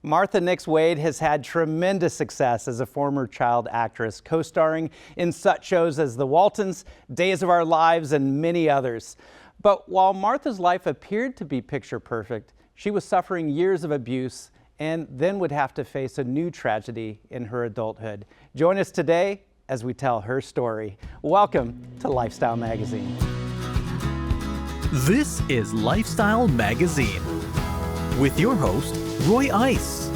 Martha Nix Wade has had tremendous success as a former child actress, co-starring in such shows as The Waltons, Days of Our Lives, and many others. But while Martha's life appeared to be picture perfect, she was suffering years of abuse and then would have to face a new tragedy in her adulthood. Join us today as we tell her story. Welcome to Lifestyle Magazine. This is Lifestyle Magazine with your host, Roy Ice,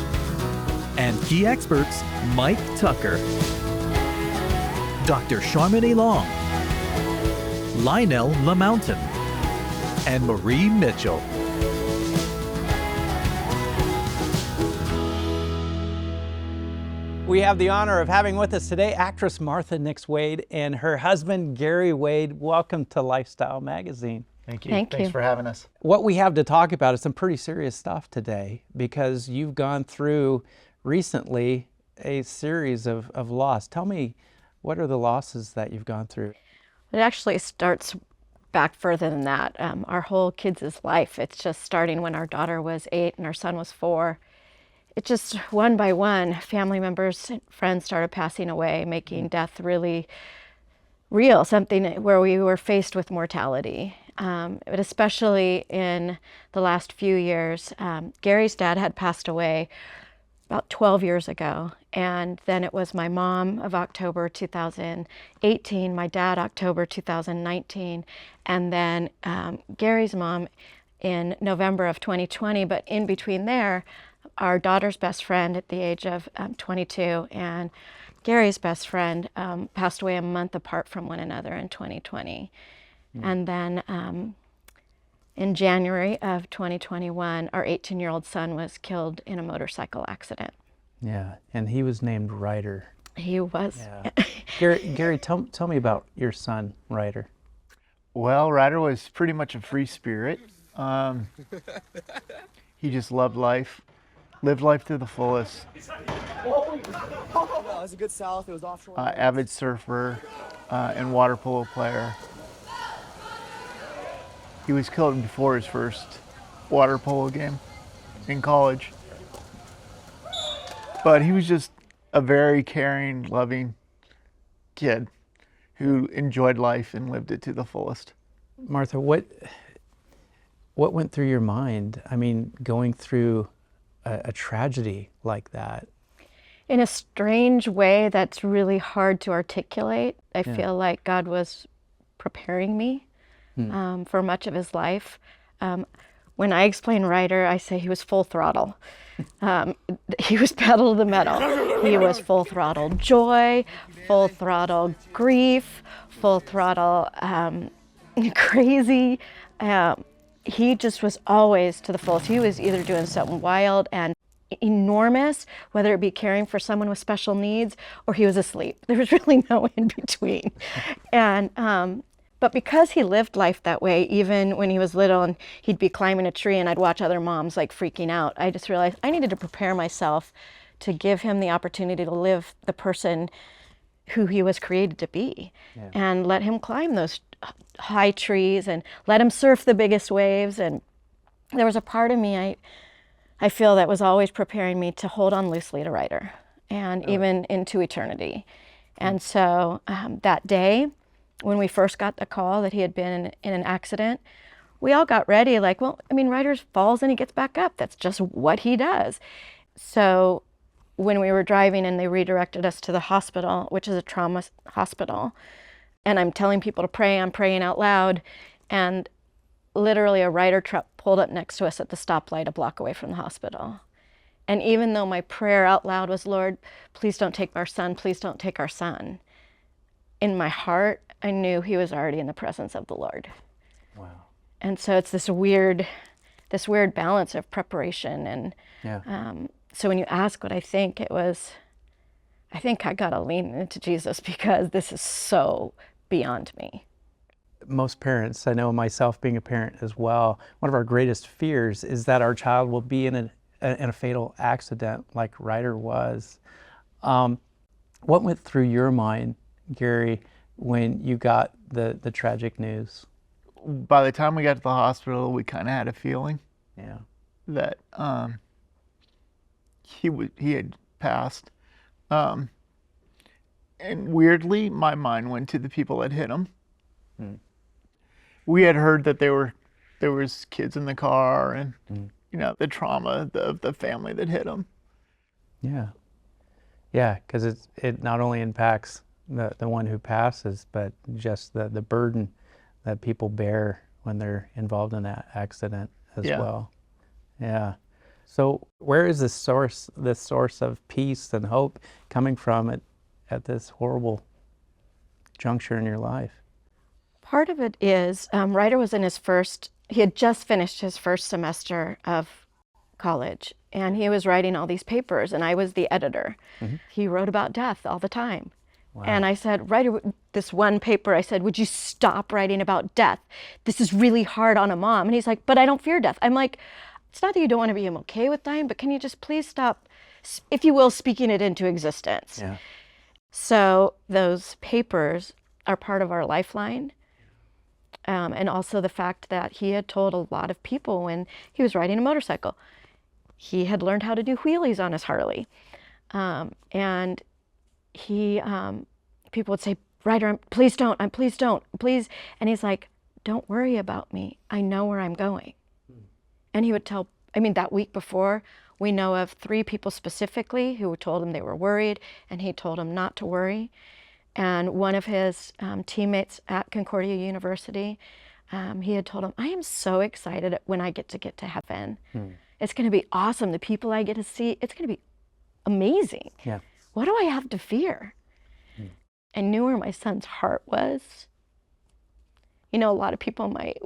and key experts Mike Tucker, Dr. Charmaine Long, Lionel LaMountain, and Marie Mitchell. We have the honor of having with us today actress Martha Nix Wade and her husband Gary Wade. Welcome to Lifestyle Magazine. Thank you. Thanks for having us. What we have to talk about is some pretty serious stuff today because you've gone through recently a series of loss. Tell me, what are the losses that you've gone through? It actually starts back further than that. Our whole kids' life, it's just starting when our daughter was 8 and our son was 4. It just one by one, family members and friends started passing away, making death really real, something where we were faced with mortality. But especially in the last few years, Gary's dad had passed away about 12 years ago. And then it was my mom of October 2018, my dad October 2019, and then Gary's mom in November of 2020. But in between there, our daughter's best friend at the age of 22 and Gary's best friend passed away a month apart from one another in 2020. And then in January of 2021, our 18-year-old son was killed in a motorcycle accident. Yeah, and he was named Ryder. He was. Yeah. Gary, tell me about your son, Ryder. Well, Ryder was pretty much a free spirit. He just loved life, lived life to the fullest. It was a good south. It was offshore. Avid surfer and water polo player. He was killed before his first water polo game in college. But he was just a very caring, loving kid who enjoyed life and lived it to the fullest. Martha, what went through your mind? I mean, going through a tragedy like that. In a strange way that's really hard to articulate. I feel like God was preparing me for much of his life. When I explain Ryder, I say he was full throttle. He was pedal to the metal. He was full throttle joy, full throttle grief, full throttle crazy. He just was always to the fullest. He was either doing something wild and enormous, whether it be caring for someone with special needs, or he was asleep. There was really no in between. And but because he lived life that way, even when he was little and he'd be climbing a tree and I'd watch other moms like freaking out, I just realized I needed to prepare myself to give him the opportunity to live the person who he was created to be, and let him climb those high trees and let him surf the biggest waves. And there was a part of me I feel that was always preparing me to hold on loosely to Ryder, and even into eternity. And so that day, when we first got the call that he had been in an accident, we all got ready like, well, I mean, Ryder falls and he gets back up. That's just what he does. So when we were driving and they redirected us to the hospital, which is a trauma hospital, and I'm telling people to pray, I'm praying out loud, and literally a Ryder truck pulled up next to us at the stoplight a block away from the hospital. And even though my prayer out loud was, Lord, please don't take our son, please don't take our son, in my heart, I knew he was already in the presence of the Lord. Wow. And so it's this weird balance of preparation. And so when you ask what I think, I think I got to lean into Jesus because this is so beyond me. Most parents, I know myself being a parent as well, one of our greatest fears is that our child will be in a fatal accident like Ryder was. What went through your mind, Gary, when you got the tragic news? By the time we got to the hospital, we kind of had a feeling that he had passed. And weirdly, my mind went to the people that hit him. We had heard that there was kids in the car and, the trauma of the family that hit him. Yeah. Yeah, because it not only impacts the one who passes, but just the burden that people bear when they're involved in that accident as well. Yeah. So where is this source of peace and hope coming from at this horrible juncture in your life? Part of it is Ryder was he had just finished his first semester of college, and he was writing all these papers, and I was the editor. He wrote about death all the time. Wow. And I said, Ryder, this one paper, I said, would you stop writing about death? This is really hard on a mom. And he's like, but I don't fear death. I'm like, it's not that you don't want to be okay with dying, but can you just please stop, if you will, speaking it into existence? Yeah. So those papers are part of our lifeline. And also the fact that he had told a lot of people when he was riding a motorcycle, he had learned how to do wheelies on his Harley. And he, people would say, Ryder, please don't, please. And he's like, don't worry about me. I know where I'm going. And he would tell, that week before, we know of 3 people specifically who told him they were worried, and he told them not to worry. And one of his teammates at Concordia University, he had told him, I am so excited when I get to heaven. It's going to be awesome. The people I get to see, it's going to be amazing. Yeah. What do I have to fear? I knew where my son's heart was. A lot of people might,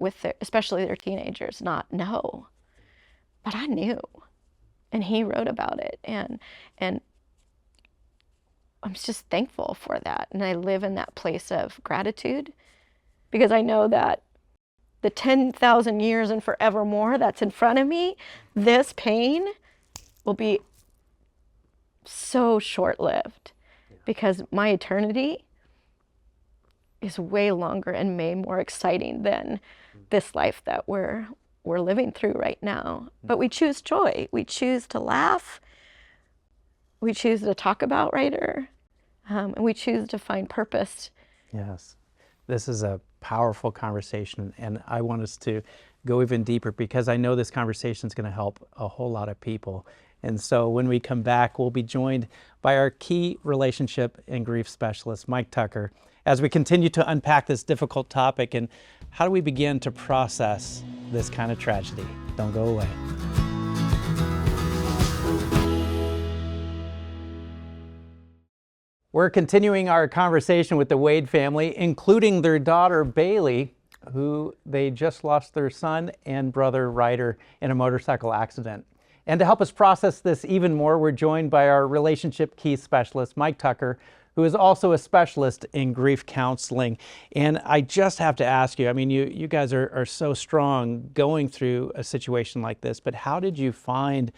especially their teenagers, not know. But I knew. And he wrote about it. And I'm just thankful for that. And I live in that place of gratitude because I know that the 10,000 years and forevermore that's in front of me, this pain will be so short-lived because my eternity is way longer and way more exciting than this life that we're living through right now. But we choose joy. We choose to laugh. We choose to talk about Ryder. And we choose to find purpose. Yes. This is a powerful conversation, and I want us to go even deeper because I know this conversation is going to help a whole lot of people. And so when we come back, we'll be joined by our key relationship and grief specialist, Mike Tucker, as we continue to unpack this difficult topic and how do we begin to process this kind of tragedy. Don't go away. We're continuing our conversation with the Wade family, including their daughter, Bailey, who they just lost their son and brother, Ryder, in a motorcycle accident. And to help us process this even more, we're joined by our relationship key specialist, Mike Tucker, who is also a specialist in grief counseling. And I just have to ask you, you guys are so strong going through a situation like this, but how did you find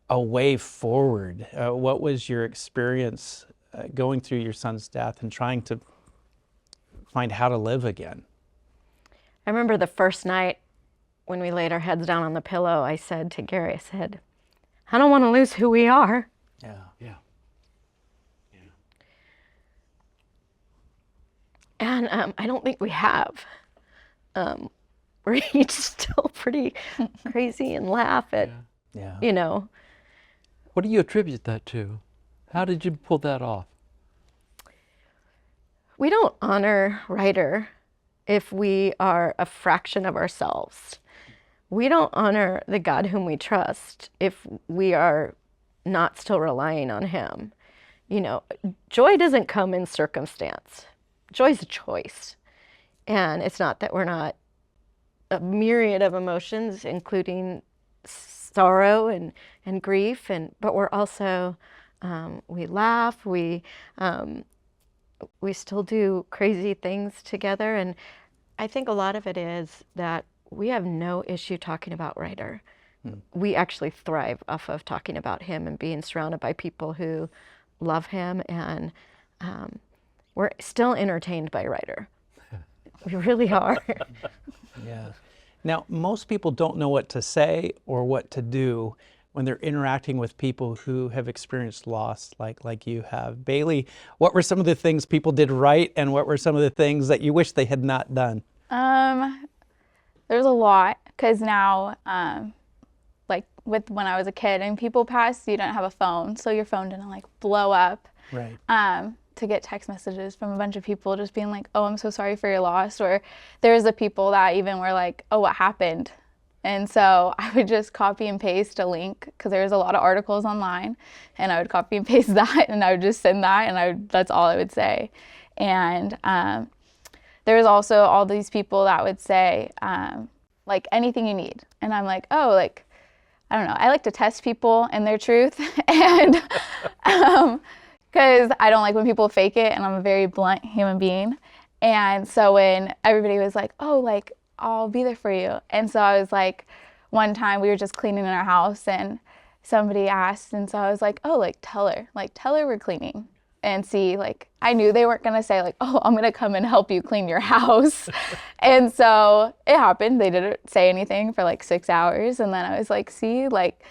a way forward? What was your experience going through your son's death and trying to find how to live again? I remember the first night when we laid our heads down on the pillow, I said to Gary, I said, I don't want to lose who we are. Yeah. And I don't think we have. We're each still pretty crazy and laugh at, What do you attribute that to? How did you pull that off? We don't honor Ryder if we are a fraction of ourselves. We don't honor the God whom we trust if we are not still relying on him. Joy doesn't come in circumstance. Joy is a choice. And it's not that we're not a myriad of emotions, including sorrow and grief, but we're also, we laugh, we still do crazy things together. And I think a lot of it is that we have no issue talking about Ryder. We actually thrive off of talking about him and being surrounded by people who love him, and we're still entertained by Ryder. We really are. Yeah. Now, most people don't know what to say or what to do when they're interacting with people who have experienced loss like you have. Bailey, what were some of the things people did right, and what were some of the things that you wish they had not done? There's a lot, because now, like with when I was a kid and people passed, you didn't have a phone, so your phone didn't like blow up. Right. To get text messages from a bunch of people just being like, oh, I'm so sorry for your loss. Or there's the people that even were like, oh, what happened? And so I would just copy and paste a link, because there was a lot of articles online, and I would copy and paste that, and I would just send that, and that's all I would say. And there was also all these people that would say, like, anything you need. And I'm like, oh, like, I don't know. I like to test people and their truth. And because I don't like when people fake it, and I'm a very blunt human being. And so when everybody was like, oh, like, I'll be there for you. And so I was like, one time we were just cleaning in our house, and somebody asked, and so I was like, oh, like, tell her we're cleaning. And see, like, I knew they weren't gonna say like, oh, I'm gonna come and help you clean your house. And so it happened. They didn't say anything for like 6 hours. And then I was like, see, like,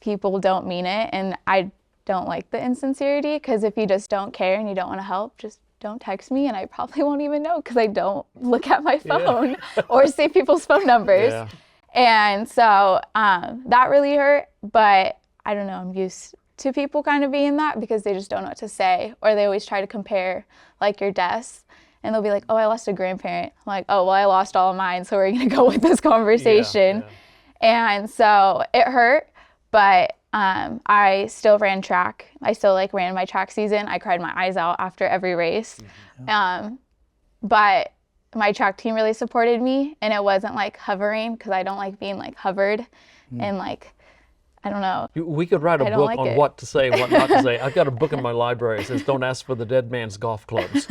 people don't mean it. And I don't like the insincerity, because if you just don't care and you don't want to help, just don't text me, and I probably won't even know, because I don't look at my phone or save people's phone numbers. Yeah. And so that really hurt, but I don't know, I'm used to people kind of being that, because they just don't know what to say, or they always try to compare like your deaths, and they'll be like, oh, I lost a grandparent. I'm like, oh, well, I lost all of mine, so we're gonna go with this conversation. Yeah. And so it hurt, but I still ran track. I still like ran my track season. I cried my eyes out after every race. But my track team really supported me, and it wasn't like hovering, because I don't like being like hovered and like, I don't know. We could write a book on what to say and what not to say. I've got a book in my library that says, don't ask for the dead man's golf clubs.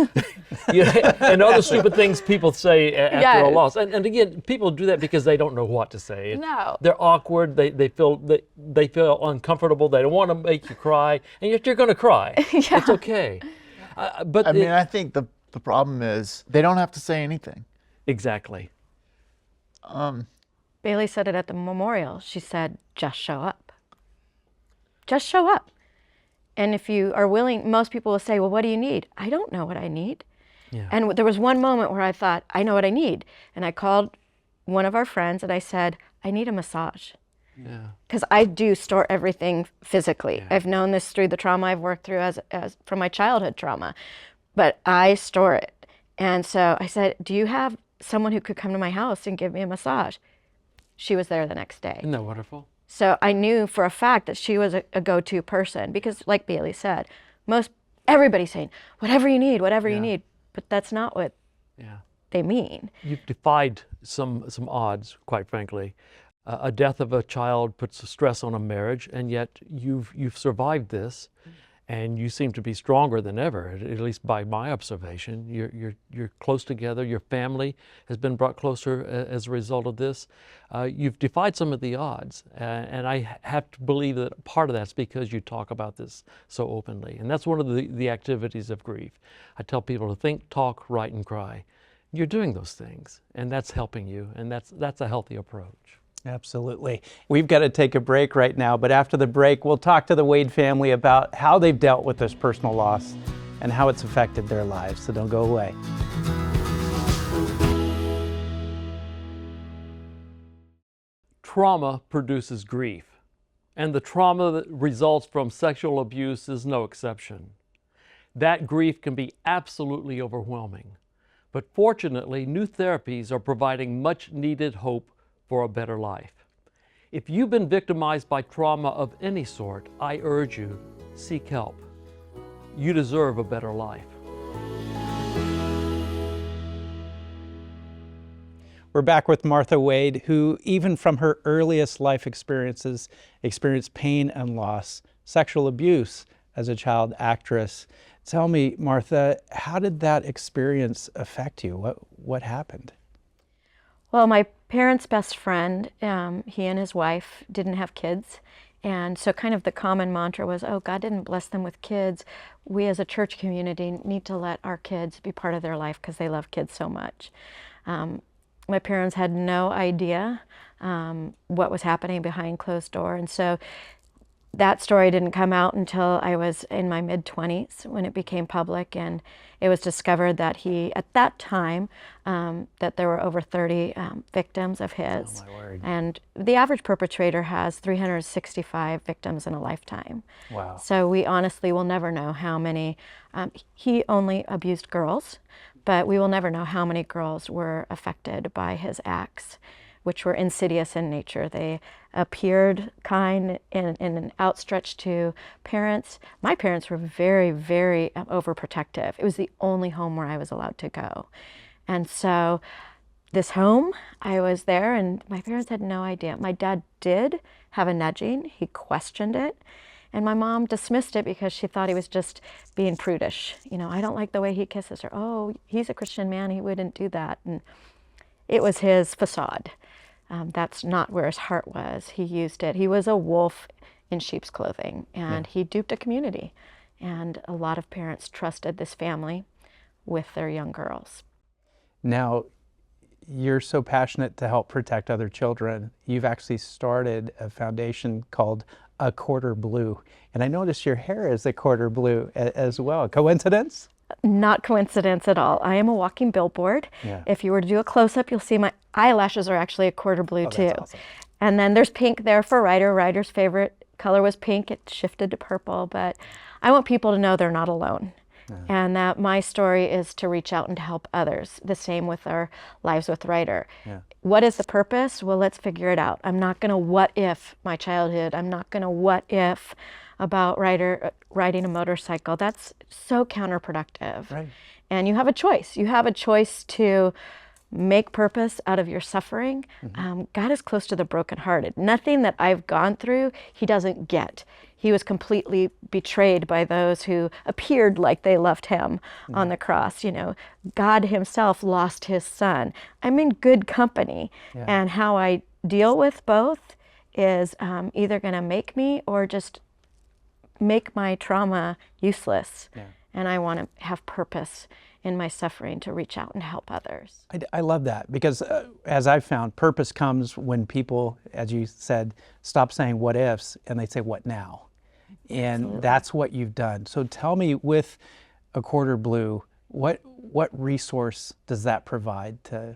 And other stupid things people say after a loss. And again, people do that because they don't know what to say. No. They're awkward. They feel uncomfortable. They don't want to make you cry. And yet you're going to cry. Yeah. It's okay. But I mean, I think the problem is they don't have to say anything. Exactly. Bailey said it at the memorial. She said, just show up. Just show up. And if you are willing, most people will say, well, what do you need? I don't know what I need. Yeah. And there was one moment where I thought, I know what I need. And I called one of our friends and I said, I need a massage. Yeah. Because I do store everything physically. Yeah. I've known this through the trauma I've worked through as from my childhood trauma, but I store it. And so I said, do you have someone who could come to my house and give me a massage? She was there the next day. Isn't that wonderful? So I knew for a fact that she was a go-to person, because like Bailey said, everybody's saying, whatever you need, but that's not what they mean. You've defied some odds, quite frankly. A death of a child puts a stress on a marriage, and yet you've survived this, and you seem to be stronger than ever, at least by my observation. You're close together. Your family has been brought closer as a result of this. You've defied some of the odds, and I have to believe that part of that's because you talk about this so openly. And that's one of the activities of grief. I tell people to think, talk, write, and cry. You're doing those things, and that's helping you, and that's a healthy approach. Absolutely. We've got to take a break right now, but after the break, we'll talk to the Wade family about how they've dealt with this personal loss and how it's affected their lives. So don't go away. Trauma produces grief, and the trauma that results from sexual abuse is no exception. That grief can be absolutely overwhelming, but fortunately, new therapies are providing much needed hope for a better life. If you've been victimized by trauma of any sort, I urge you, seek help. You deserve a better life. We're back with Martha Wade, who even from her earliest life experiences experienced pain and loss, sexual abuse as a child actress. Tell me, Martha, how did that experience affect you? What happened? Well, my parents' best friend, he and his wife didn't have kids. And so kind of the common mantra was, oh, God didn't bless them with kids. We as a church community need to let our kids be part of their life because they love kids so much. My parents had no idea what was happening behind closed door. And so That story didn't come out until I was in my mid-20s when it became public, and it was discovered that he, at that time, that there were over 30 victims of his. Oh, my word. And the average perpetrator has 365 victims in a lifetime. Wow. So we honestly will never know how many. He only abused girls, but we will never know how many girls were affected by his acts, which were insidious in nature. They appeared kind and outstretched to parents. My parents were very, very overprotective. It was the only home where I was allowed to go. And so this home, I was there and my parents had no idea. My dad did have a nudging. He questioned it. And my mom dismissed it because she thought he was just being prudish. You know, I don't like the way he kisses her. Oh, he's a Christian man. He wouldn't do that. And it was his facade. That's not where his heart was. He used it. He was a wolf in sheep's clothing, and he duped a community. And a lot of parents trusted this family with their young girls. Now, you're so passionate to help protect other children. You've actually started a foundation called A Quarter Blue. And I noticed your hair is a quarter blue as well. Coincidence? Not coincidence at all. I am a walking billboard. Yeah. If you were to do a close-up, you'll see my eyelashes are actually a quarter blue Oh, too. that's awesome. And then there's pink there for Ryder. Ryder's favorite color was pink. It shifted to purple, but I want people to know they're not alone. And that my story is to reach out and to help others. The same with our lives with Ryder. Yeah. What is the purpose? Well, let's figure it out. I'm not going to what if my childhood. I'm not going to what if about Ryder riding a motorcycle. That's so counterproductive. Right. And you have a choice. You have a choice to make purpose out of your suffering. God is close to the brokenhearted. Nothing that I've gone through, he doesn't get. He was completely betrayed by those who appeared like they loved him on the cross. You know, God himself lost his son. I'm in good company. And how I deal with both is either going to make me or just make my trauma useless. And I want to have purpose in my suffering to reach out and help others. I love that because as I've found, purpose comes when people, as you said, stop saying what ifs and they say what now. And Absolutely. that's what you've done. So tell me, with A Quarter Blue, what resource does that provide to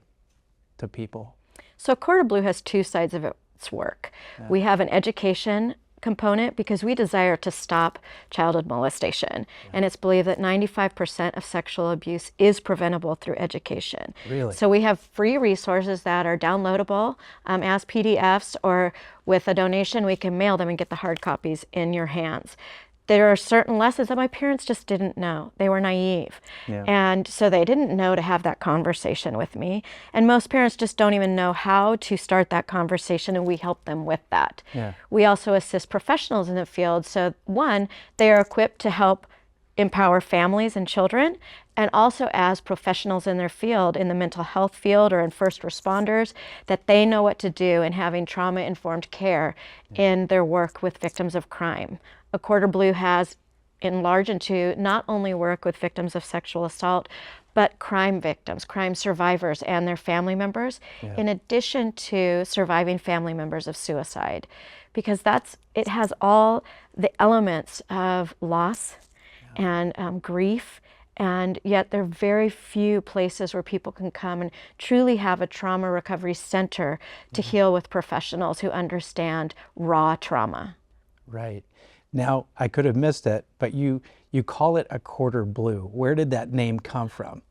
people? So Quarter Blue has two sides of its work. We have an education component because we desire to stop childhood molestation. And it's believed that 95% of sexual abuse is preventable through education. Really? So we have free resources that are downloadable as PDFs, or with a donation we can mail them and get the hard copies in your hands. There are certain lessons that my parents just didn't know. They were naive. And so they didn't know to have that conversation with me. And most parents just don't even know how to start that conversation, and we help them with that. We also assist professionals in the field. So one, they are equipped to help empower families and children, and also as professionals in their field, in the mental health field or in first responders, that they know what to do in having trauma-informed care in their work with victims of crime. A Quarter Blue has enlarged into not only work with victims of sexual assault, but crime victims, crime survivors and their family members, in addition to surviving family members of suicide. Because it has all the elements of loss and grief, and yet there are very few places where people can come and truly have a trauma recovery center to heal with professionals who understand raw trauma. Right. Now, I could have missed it, but you call it A Quarter Blue. Where did that name come from?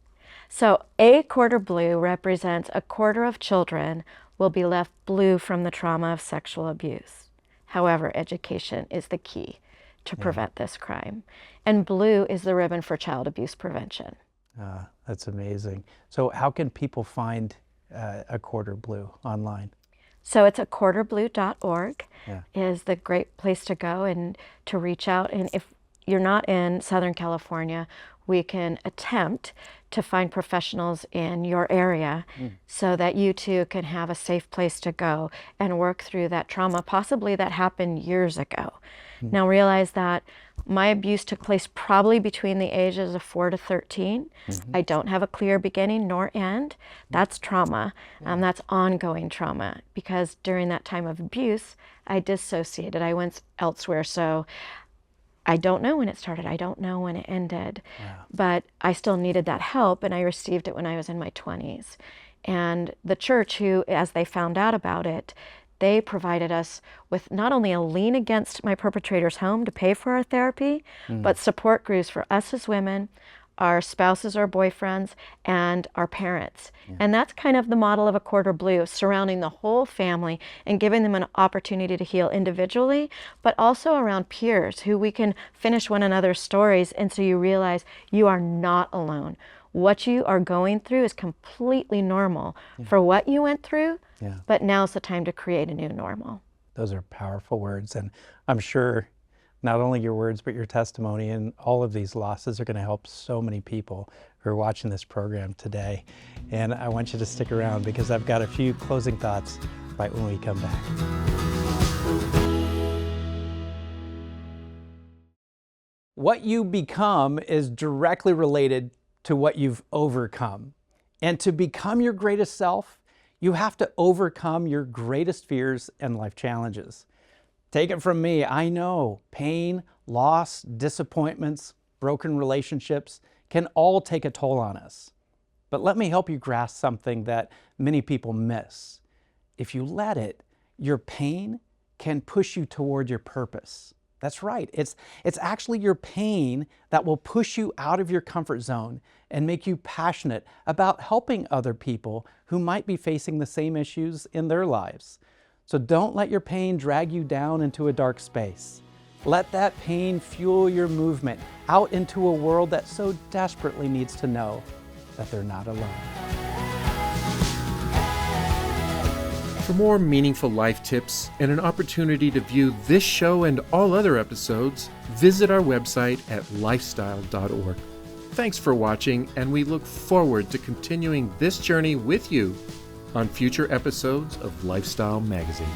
So A Quarter Blue represents a quarter of children will be left blue from the trauma of sexual abuse. However, education is the key to prevent this crime. And blue is the ribbon for child abuse prevention. That's amazing. So how can people find A Quarter Blue online? So it's aquarterblue.org is the great place to go and to reach out. And if you're not in Southern California, we can attempt to find professionals in your area so that you too can have a safe place to go and work through that trauma, possibly that happened years ago. Now realize that my abuse took place probably between the ages of 4 to 13. I don't have a clear beginning nor end. That's trauma. That's ongoing trauma, because during that time of abuse, I dissociated. I went elsewhere. So I don't know when it started. I don't know when it ended. But I still needed that help, and I received it when I was in my 20s. And the church, who, as they found out about it, they provided us with not only a lien against my perpetrator's home to pay for our therapy, but support groups for us as women, our spouses or boyfriends, and our parents. And that's kind of the model of A Quarter Blue, surrounding the whole family and giving them an opportunity to heal individually, but also around peers who we can finish one another's stories. And so you realize you are not alone. What you are going through is completely normal for what you went through, but now's the time to create a new normal. Those are powerful words, and I'm sure not only your words, but your testimony and all of these losses are going to help so many people who are watching this program today. And I want you to stick around, because I've got a few closing thoughts right when we come back. What you become is directly related to what you've overcome. And to become your greatest self, you have to overcome your greatest fears and life challenges. Take it from me, I know pain, loss, disappointments, broken relationships can all take a toll on us. But let me help you grasp something that many people miss. If you let it, your pain can push you toward your purpose. That's right. It's actually your pain that will push you out of your comfort zone and make you passionate about helping other people who might be facing the same issues in their lives. So don't let your pain drag you down into a dark space. Let that pain fuel your movement out into a world that so desperately needs to know that they're not alone. For more meaningful life tips and an opportunity to view this show and all other episodes, visit our website at lifestyle.org. Thanks for watching, and we look forward to continuing this journey with you on future episodes of Lifestyle Magazine.